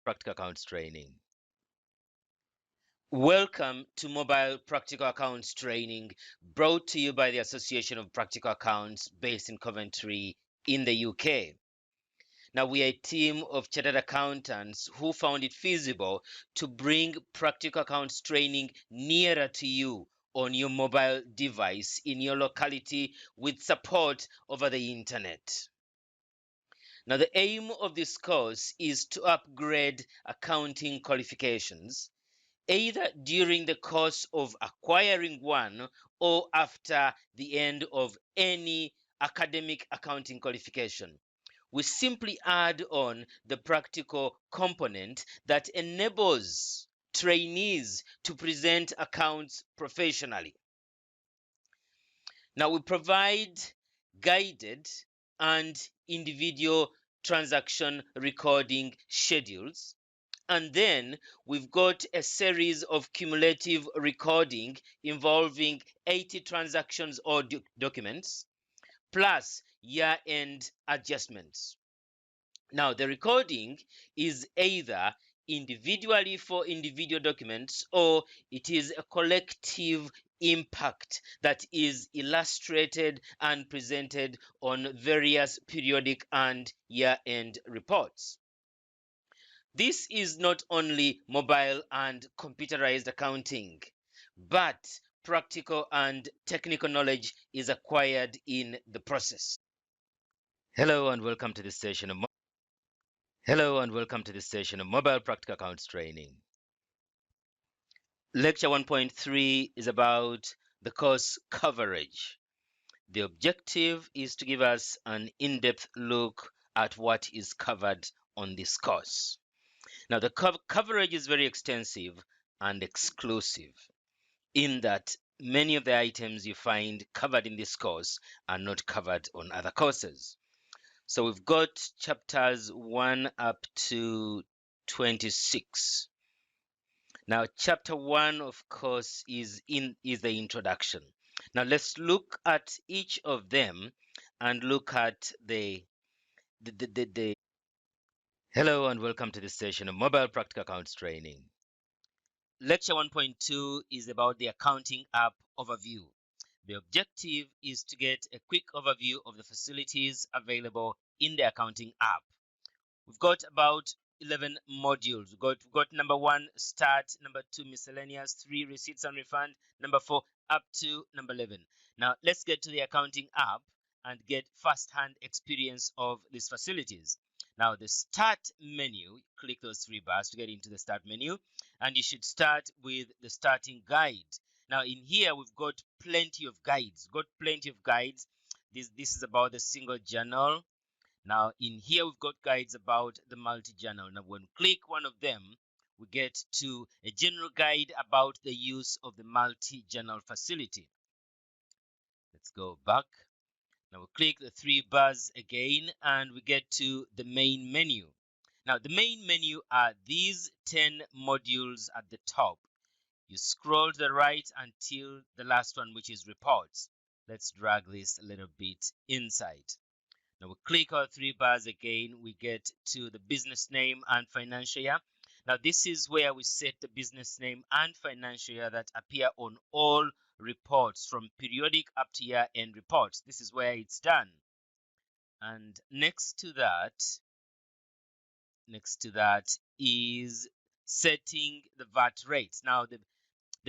Practical Accounts Training. Welcome to Mobile Practical Accounts Training, brought to you by the Association of Practical Accounts based in Coventry in the UK. Now, we are a team of chartered accountants who found it feasible to bring practical accounts training nearer to you on your mobile device in your locality with support over the internet. Now, the aim of this course is to upgrade accounting qualifications, either during the course of acquiring one or after the end of any academic accounting qualification. We simply add on the practical component that enables trainees to present accounts professionally. Now, we provide guided and individual transaction recording schedules. And then we've got a series of cumulative recording involving 80 transactions or documents, plus year-end adjustments. Now, the recording is either individually for individual documents or it is a collective impact that is illustrated and presented on various periodic and year-end reports. This is not only mobile and computerized accounting, but practical and technical knowledge is acquired in the process. Hello and welcome to this session of Mobile Practical Accounts Training. Lecture 1.3 is about the course coverage. The objective is to give us an in-depth look at what is covered on this course. Now, the coverage is very extensive and exclusive in that many of the items you find covered in this course are not covered on other courses. So we've got chapters 1 up to 26. Now, chapter 1, of course, is the introduction. Now, let's look at each of them and look at the Hello and welcome to this session of Mobile Practical Accounts Training. Lecture 1.2 is about the accounting app overview. The objective is to get a quick overview of the facilities available in the accounting app. We've got about 11 modules. We've got number 1, start, number 2, miscellaneous, 3, receipts and refund, number 4, up to number 11. Now, let's get to the accounting app and get first-hand experience of these facilities. Now, the start menu, click those 3 bars to get into the start menu, and you should start with the starting guide. Now, in here, we've got plenty of guides. This is about the single journal. Now, in here, we've got guides about the multi-journal. Now, when we click one of them, we get to a general guide about the use of the multi-journal facility. Let's go back. Now, we click the 3 bars again, and we get to the main menu. Now, the main menu are these 10 modules at the top. You scroll to the right until the last one, which is reports. Let's drag this a little bit inside. Now we click our 3 bars again, we get to the business name and financial year. Now this is where we set the business name and financial year that appear on all reports from periodic up to year-end reports. This is where it's done. And next to that is setting the VAT rates. Now the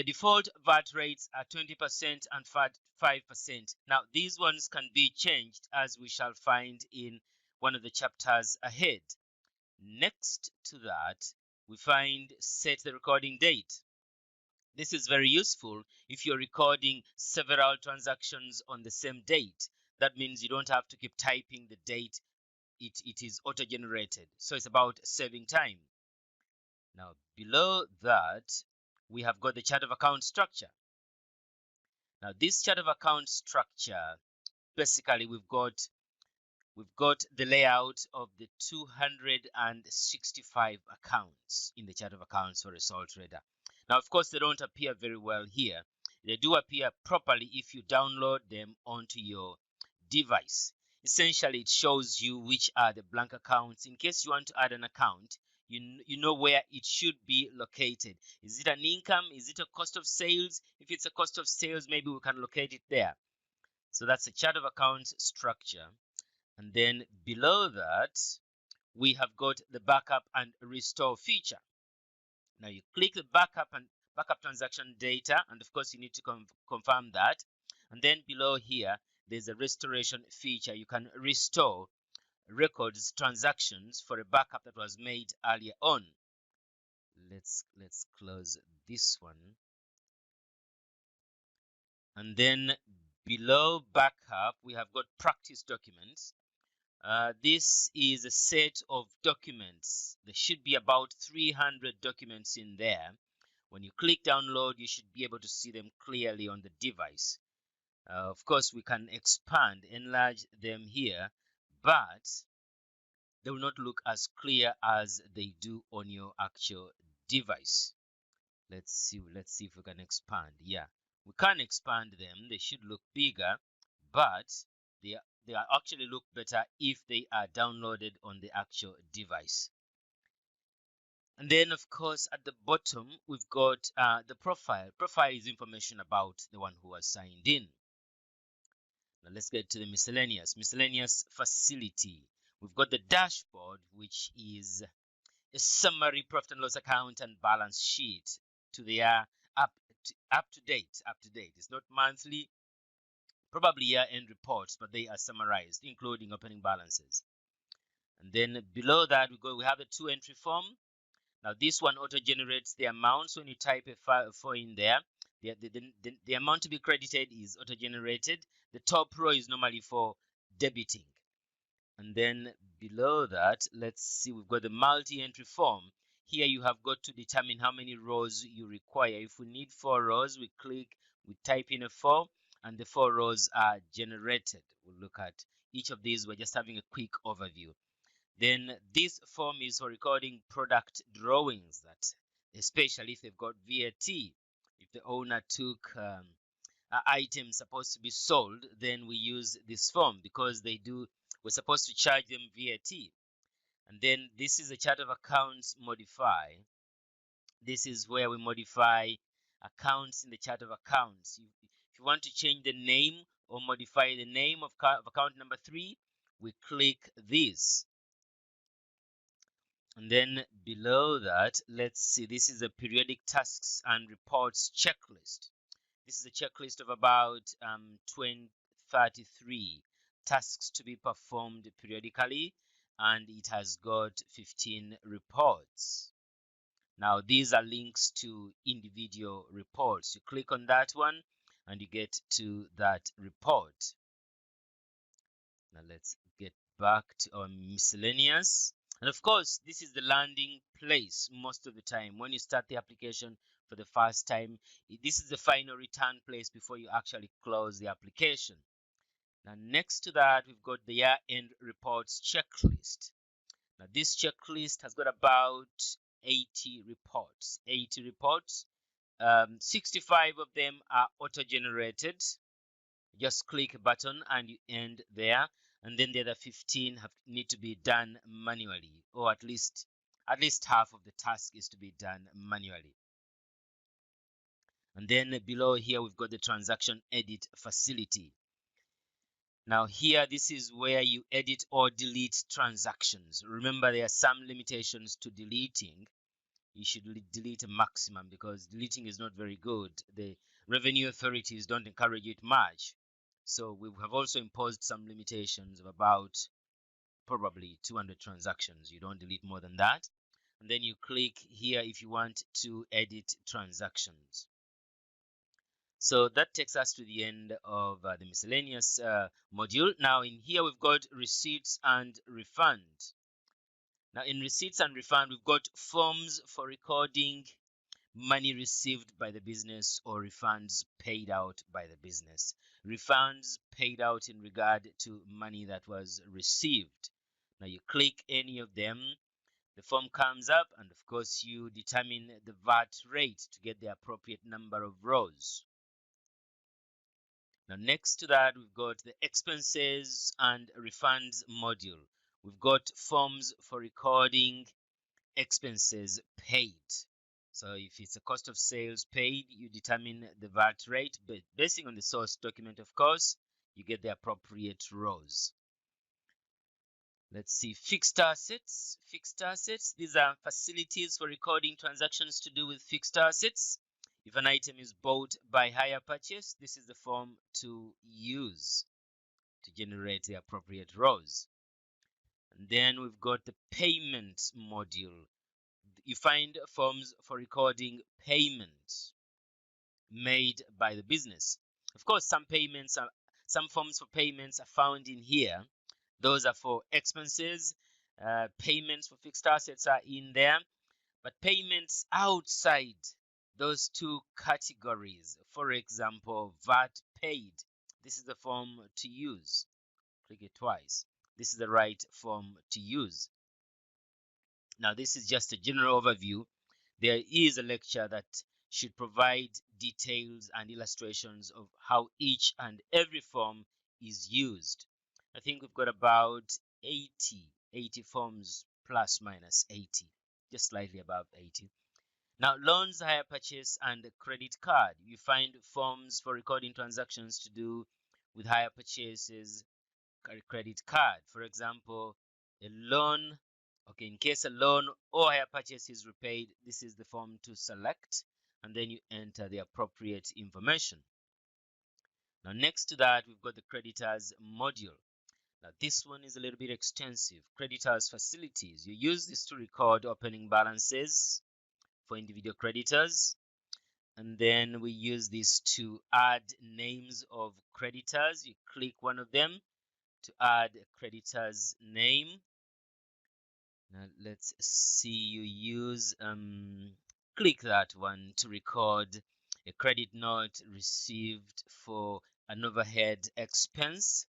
default VAT rates are 20% and 5%. Now, these ones can be changed as we shall find in one of the chapters ahead. Next to that, we find set the recording date. This is very useful if you're recording several transactions on the same date. That means you don't have to keep typing the date. It is auto-generated. So it's about saving time. Now, below that, we have got the chart of account structure. Now, this chart of account structure, basically we've got the layout of the 265 accounts in the chart of accounts for a sole trader. Now, of course, they don't appear very well here. They do appear properly if you download them onto your device. Essentially, it shows you which are the blank accounts. In case you want to add an account, you know where it should be located. Is it an income? Is it a cost of sales? If it's a cost of sales, maybe we can locate it there. So that's a chart of accounts structure. And then below that, we have got the backup and restore feature. Now you click the backup and backup transaction data, and of course you need to confirm that. And then below here, there's a restoration feature. You can restore records transactions for a backup that was made earlier on. Let's close this one. And then below backup, we have got practice documents. This is a set of documents. There should be about 300 documents in there. When you click download, you should be able to see them clearly on the device. Of course, we can expand, enlarge them here, but they will not look as clear as they do on your actual device. Let's see if we can expand. Yeah, we can expand them. They should look bigger, but they actually look better if they are downloaded on the actual device. And then, of course, at the bottom, we've got the profile. Profile is information about the one who has signed in. Now let's get to the miscellaneous facility. We've got the dashboard, which is a summary profit and loss account and balance sheet to their up to date. It's not monthly, probably year-end reports, but they are summarized, including opening balances. And then below that, we have the 2-entry form. Now this one auto-generates the amounts. When you type a 4 in there, the amount to be credited is auto-generated. The top row is normally for debiting. And then below that, let's see, we've got the multi-entry form. Here you have got to determine how many rows you require. If we need 4 rows, we click, we type in a 4, and the 4 rows are generated. We'll look at each of these. We're just having a quick overview. Then this form is for recording product drawings, that especially if they've got VAT. If the owner took an item supposed to be sold, then we use this form because we're supposed to charge them VAT. And then this is a chart of accounts modify. This is where we modify accounts in the chart of accounts. If you want to change the name or modify the name of account number 3, we click this. And then below that, let's see, this is a periodic tasks and reports checklist. This is a checklist of about 33 tasks to be performed periodically, and it has got 15 reports. Now these are links to individual reports. You click on that one and you get to that report. Now let's get back to our miscellaneous. And of course, this is the landing place most of the time. When you start the application for the first time, this is the final return place before you actually close the application. Now, next to that, we've got the year-end reports checklist. Now, this checklist has got about 80 reports. 65 of them are auto-generated. Just click a button and you end there. And then the other 15 need to be done manually, or at least half of the task is to be done manually. And then below here we've got the transaction edit facility. Now here, this is where you edit or delete transactions. Remember, there are some limitations to deleting. You should delete a maximum because deleting is not very good. The revenue authorities don't encourage it much. So we have also imposed some limitations of about probably 200 transactions. You don't delete more than that. And then you click here if you want to edit transactions. So that takes us to the end of the miscellaneous module. Now in here we've got receipts and refund. Now in receipts and refund, we've got forms for recording money received by the business or refunds paid out by the business. Refunds paid out in regard to money that was received. Now you click any of them, the form comes up, and of course you determine the VAT rate to get the appropriate number of rows. Now next to that, we've got the expenses and refunds module. We've got forms for recording expenses paid. So if it's a cost of sales paid, you determine the VAT rate, but basing on the source document, of course, you get the appropriate rows. Let's see, fixed assets. Fixed assets, these are facilities for recording transactions to do with fixed assets. If an item is bought by hire purchase, this is the form to use to generate the appropriate rows. And then we've got the payment module. You find forms for recording payment made by the business. Of course, some forms for payments are found in here. Those are for expenses. Payments for fixed assets are in there, but payments outside those two categories, for example, VAT paid, this is the form to use. Click it twice. This is the right form to use. Now, this is just a general overview. There is a lecture that should provide details and illustrations of how each and every form is used. I think we've got about 80 forms, plus minus 80, just slightly above 80. Now, loans, hire purchase, and credit card. You find forms for recording transactions to do with hire purchases, credit card. For example, a loan. Okay, in case a loan or hire purchase is repaid, this is the form to select, and then you enter the appropriate information. Now, next to that, we've got the creditors module. Now, this one is a little bit extensive. Creditors facilities. You use this to record opening balances for individual creditors. And then we use this to add names of creditors. You click one of them to add a creditor's name. Now let's see, you use click that one to record a credit note received for an overhead expense.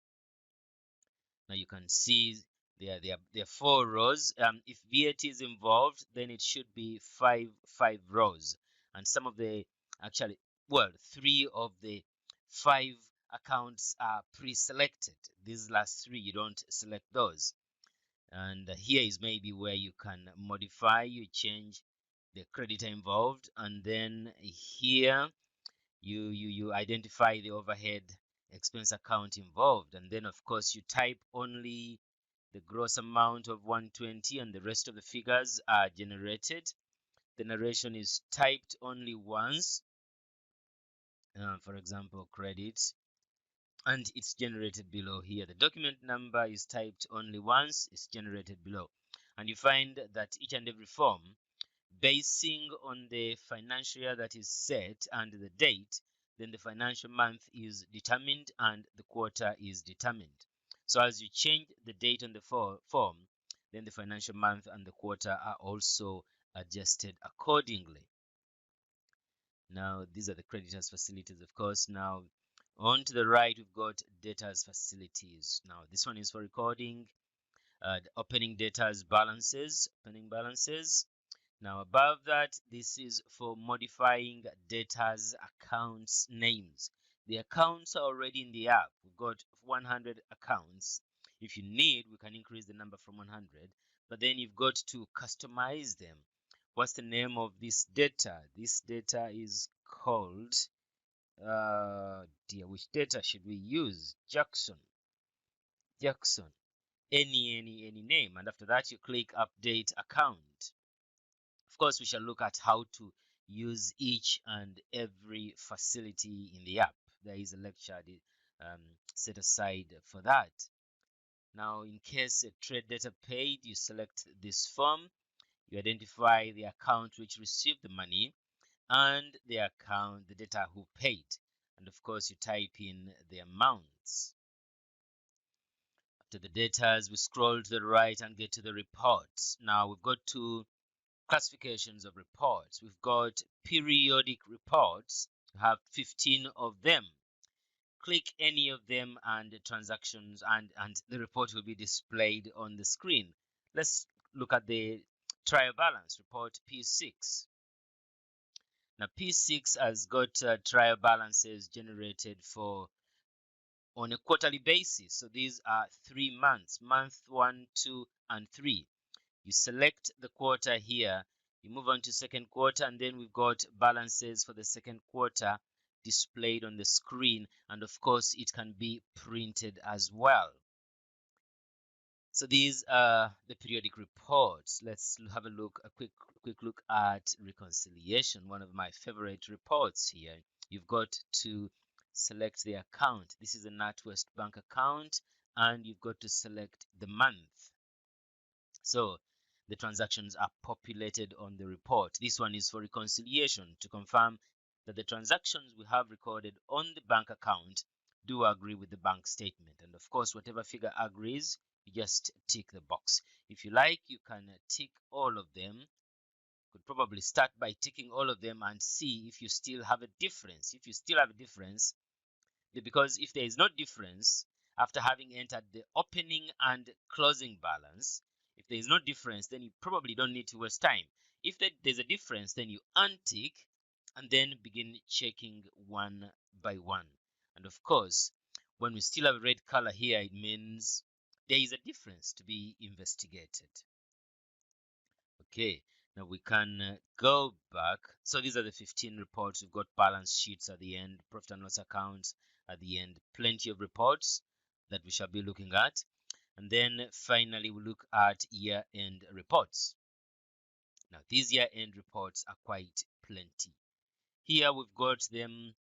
Now you can see there are 4 rows. If VAT is involved, then it should be five rows, and some of the actually, well, 3 of the 5 accounts are pre-selected. These last 3, you don't select those. And here is maybe where you can modify, you change the creditor involved, and then here you identify the overhead expense account involved, and then of course you type only the gross amount of 120 and the rest of the figures are generated. The narration is typed only once, for example, credit, and it's generated below here. The document number is typed only once, it's generated below. And you find that each and every form, basing on the financial year that is set and the date, then the financial month is determined and the quarter is determined. So as you change the date on the form, then the financial month and the quarter are also adjusted accordingly. Now, these are the creditors facilities, of course. Now, on to the right, we've got debtors facilities. Now, this one is for recording the opening debtors balances, opening balances. Now, above that, this is for modifying debtors accounts names. The accounts are already in the app. We've got 100 accounts. If you need, we can increase the number from 100, but then you've got to customize them. What's the name of this data? This data is called, which data should we use? Jackson, any name. And after that, you click update account. Of course, we shall look at how to use each and every facility in the app. There is a lecture set aside for that. Now, in case a trade data paid, you select this form. You identify the account which received the money and the account, the data who paid. And of course, you type in the amounts. After the data, we scroll to the right and get to the reports. Now, we've got two classifications of reports. We've got periodic reports. We have 15 of them. Click any of them and the transactions and the report will be displayed on the screen. Let's look at the trial balance report P6. Now P6 has got trial balances generated for on a quarterly basis. So these are 3 months, month 1, 2, and 3. You select the quarter here, you move on to second quarter, and then we've got balances for the second quarter displayed on the screen, and of course it can be printed as well. So these are the periodic reports. Let's have a quick look at reconciliation, one of my favorite reports here. You've got to select the account. This is a NatWest Bank account, and you've got to select the month. So the transactions are populated on the report. This one is for reconciliation to confirm that the transactions we have recorded on the bank account do agree with the bank statement. And of course, whatever figure agrees, you just tick the box. If you like, you can tick all of them. Could probably start by ticking all of them and see if you still have a difference. If you still have a difference, because if there is no difference after having entered the opening and closing balance, if there is no difference, then you probably don't need to waste time. If there's a difference, then you untick and then begin checking one by one. And of course, when we still have a red color here, it means there is a difference to be investigated. Okay, now we can go back. So these are the 15 reports. We've got balance sheets at the end, profit and loss accounts at the end, plenty of reports that we shall be looking at. And then finally, we look at year-end reports. Now, these year-end reports are quite plenty. Here we've got them